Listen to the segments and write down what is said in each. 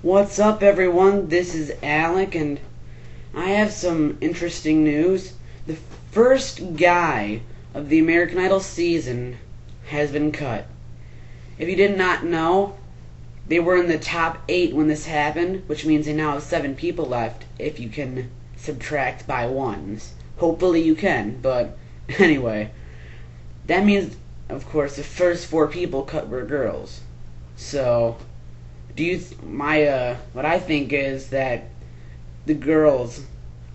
What's up, everyone? This is Alek, and I have some interesting news. The first guy of the American Idol season has been cut. If you did not know, they were in the top 8 when this happened, which means they now have 7 people left, if you can subtract by ones. Hopefully you can, but anyway. That means, of course, the first 4 people cut were girls. So, what I think is that the girls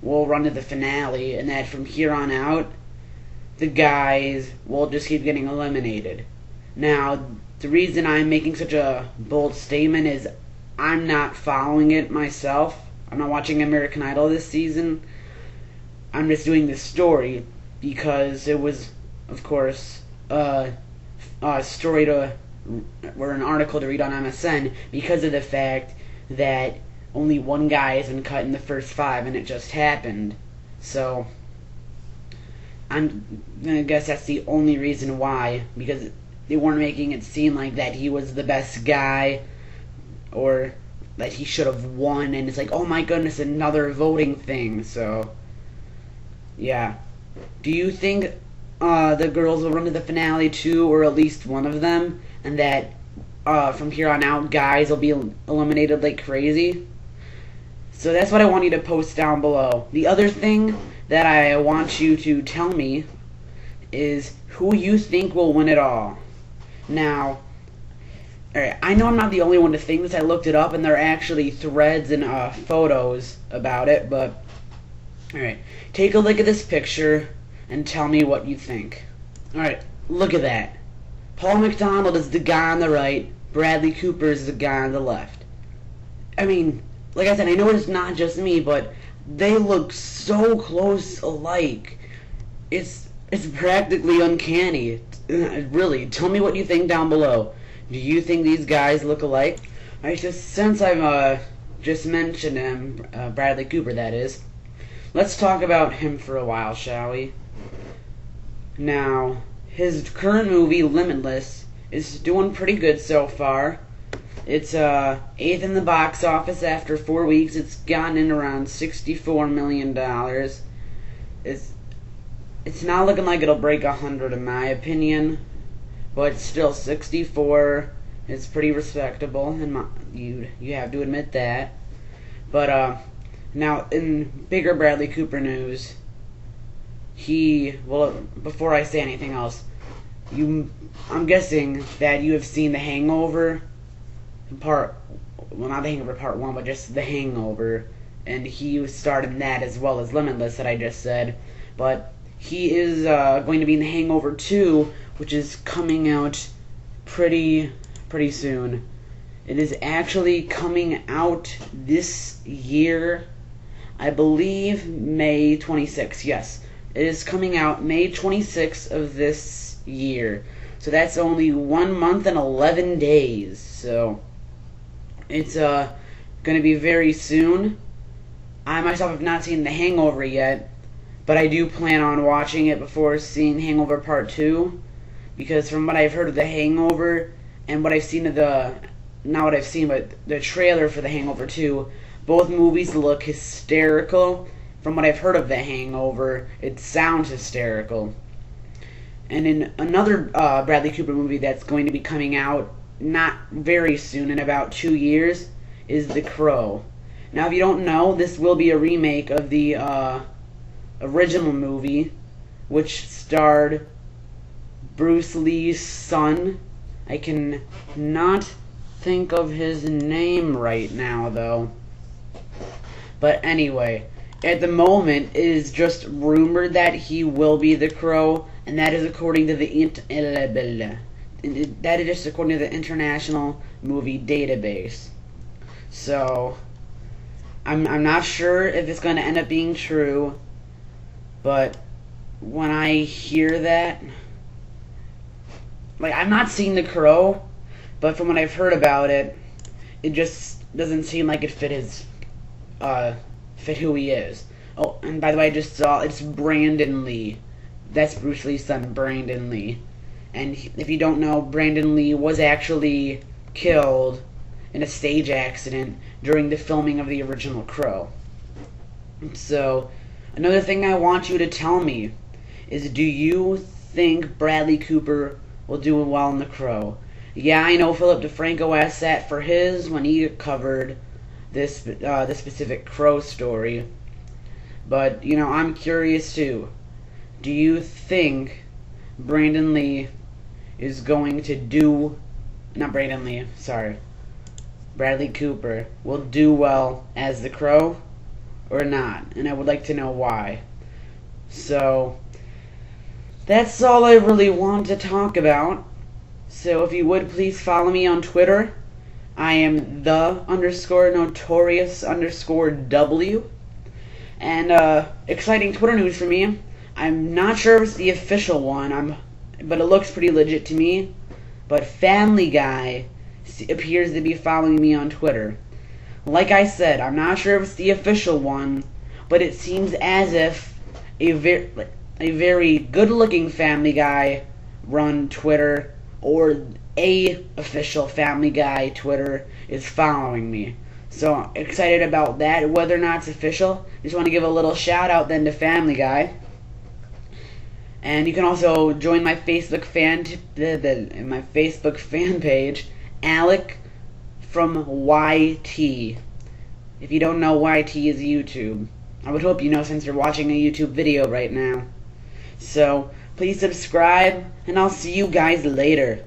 will run to the finale, and that from here on out, the guys will just keep getting eliminated. Now, the reason I'm making such a bold statement is I'm not following it myself. I'm not watching American Idol this season. I'm just doing this story because it was, of course, a story or an article to read on MSN because of the fact that only one guy has been cut in the first 5 and it just happened. So I'm gonna guess that's the only reason why, because they weren't making it seem like that he was the best guy or that he should have won, and it's like, oh my goodness, another voting thing. So yeah. Do you think the girls will run to the finale too, or at least one of them, and that from here on out guys will be eliminated like crazy? So that's what I want you to post down below. The other thing that I want you to tell me is who you think will win it all. Now, alright, I know I'm not the only one to think this. I looked it up and there are actually threads and photos about it, but alright, take a look at this picture and tell me what you think. Alright, look at that. Paul McDonald is the guy on the right, Bradley Cooper is the guy on the left. I mean, like I said, I know it's not just me, but they look so close alike. It's practically uncanny. Really, tell me what you think down below. Do you think these guys look alike? Alright, so since I've just mentioned him, Bradley Cooper that is, let's talk about him for a while, shall we? Now, his current movie, Limitless, is doing pretty good so far. It's 8th in the box office after 4 weeks. It's gotten in around $64 million. It's not looking like it'll break 100 in my opinion, but still 64 is pretty respectable, and you have to admit that. But now in bigger Bradley Cooper news, before I say anything else, I'm guessing that you have seen The Hangover not The Hangover Part 1, but just The Hangover, and he starred in that as well as Limitless that I just said. But he is going to be in The Hangover 2, which is coming out pretty soon. It is actually coming out this year, I believe May 26th, yes. It is coming out May 26th of this year. So that's only 1 month and 11 days. So it's going to be very soon. I myself have not seen The Hangover yet, but I do plan on watching it before seeing Hangover Part 2, because from what I've heard of The Hangover and what I've seen of not what I've seen, but the trailer for The Hangover 2, both movies look hysterical. From what I've heard of The Hangover, it sounds hysterical. And in another Bradley Cooper movie that's going to be coming out not very soon, in about 2 years, is The Crow. Now, if you don't know, this will be a remake of the original movie, which starred Bruce Lee's son. I can not think of his name right now, though. But anyway, at the moment, it is just rumored that he will be the Crow, and that is according to the International Movie Database. So I'm not sure if it's going to end up being true, but when I hear that, like, I've not seen The Crow, but from what I've heard about it, it just doesn't seem like it fit who he is. Oh, and by the way, I just saw it's Brandon Lee. That's Bruce Lee's son, Brandon Lee. And if you don't know, Brandon Lee was actually killed in a stage accident during the filming of the original Crow. So, another thing I want you to tell me is, do you think Bradley Cooper will do well in the Crow? Yeah, I know Philip DeFranco asked that for his when he covered this specific Crow story. But, I'm curious too. Do you think Brandon Lee is going to do... Not Brandon Lee, sorry. Bradley Cooper will do well as the Crow or not? And I would like to know why. So, that's all I really want to talk about. So if you would please follow me on Twitter. I am _notorious_W. And exciting Twitter news for me. I'm not sure if it's the official one, but it looks pretty legit to me. But Family Guy appears to be following me on Twitter. Like I said, I'm not sure if it's the official one, but it seems as if a very good-looking Family Guy run Twitter, or a official Family Guy Twitter, is following me. So I'm excited about that. Whether or not it's official, just want to give a little shout out then to Family Guy. And you can also join my Facebook fan page, Alek from YT. If you don't know, YT is YouTube. I would hope you know since you're watching a YouTube video right now. So please subscribe, and I'll see you guys later.